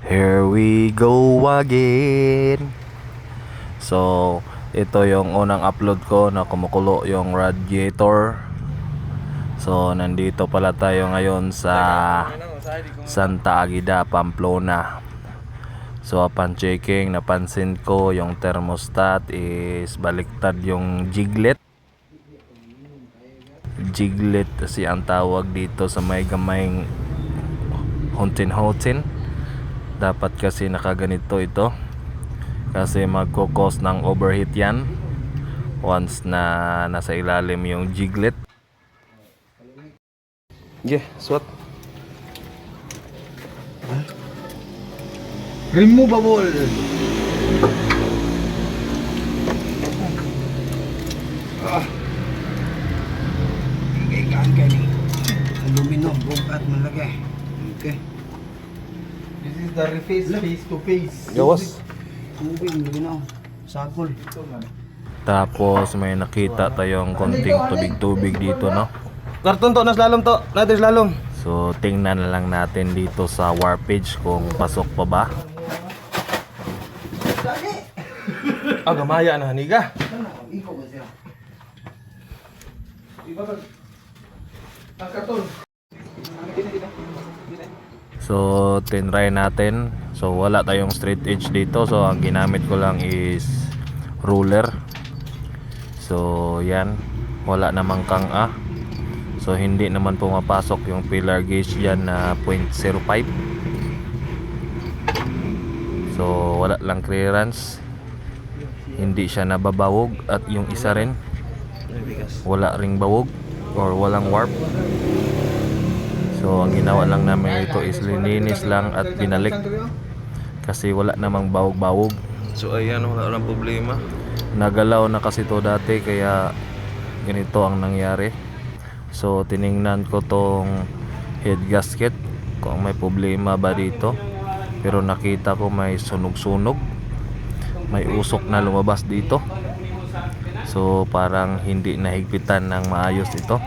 Here we go again. So, ito yung unang upload ko na kumukulo yung radiator. So, nandito pala tayo ngayon sa Santa Agueda, Pamplona. So, upon checking, napansin ko yung thermostat is baliktad yung jiglet. Jiglet kasi ang tawag dito sa may gamayng huntin-huntin. Dapat kasi nakaganito ito kasi magkukos ng overheat yan once na nasa ilalim yung jiglet. Swat. Removable. Ikan ni aluminum bukat malagay. Okay. This is the reface face to face. Gawas. Tubig aluminum. Sakol. Tapos may nakita tayong konting tubig-tubig dito, no? Karton to, naslalom to. Natin slalom. So tingnan na lang natin dito sa warpage kung pasok pa ba. Gamaya na haniga. Ikaw ba siya? Ang karton. So tinry natin. So wala tayong straight edge dito. So ang ginamit ko lang is ruler. So yan, wala namang kang-a. So hindi naman pumapasok yung pillar gauge dyan na 0.05. So wala lang clearance. Hindi siya nababawog. At yung isa rin, wala ring bawog or walang warp. So ang ginawa lang namin ito is lininis lang at binalik kasi wala namang bawog-bawog. So ayan, wala lang problema. Nagalaw na kasi to dati kaya ganito ang nangyari. So tiningnan ko tong head gasket kung may problema ba dito, pero nakita ko may sunog-sunog, may usok na lumabas dito. So parang hindi nahigpitan ng maayos ito.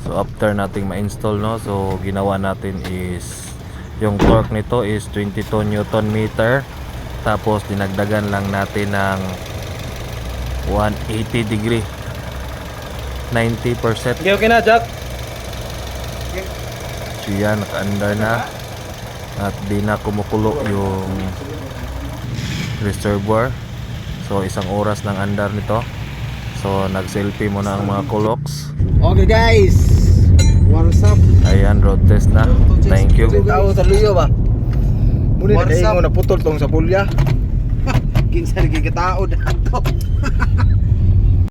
So after nating ma-install, no, so ginawa natin is yung torque nito is 22 Newton meter. Tapos dinagdagan lang natin ng 180 degree, 90%. Okay na, Jack. So yan, naka-under na. At di na kumukulo yung reservoir. So isang oras ng andar nito. So nag-selfie muna ang mga kuloks. Okay guys. What's up? Ayan, road test na. Thank you. Tao sa luyo ba? Muna What's na up? na putol tong sa pulya. Kinsa nagkikatao dato.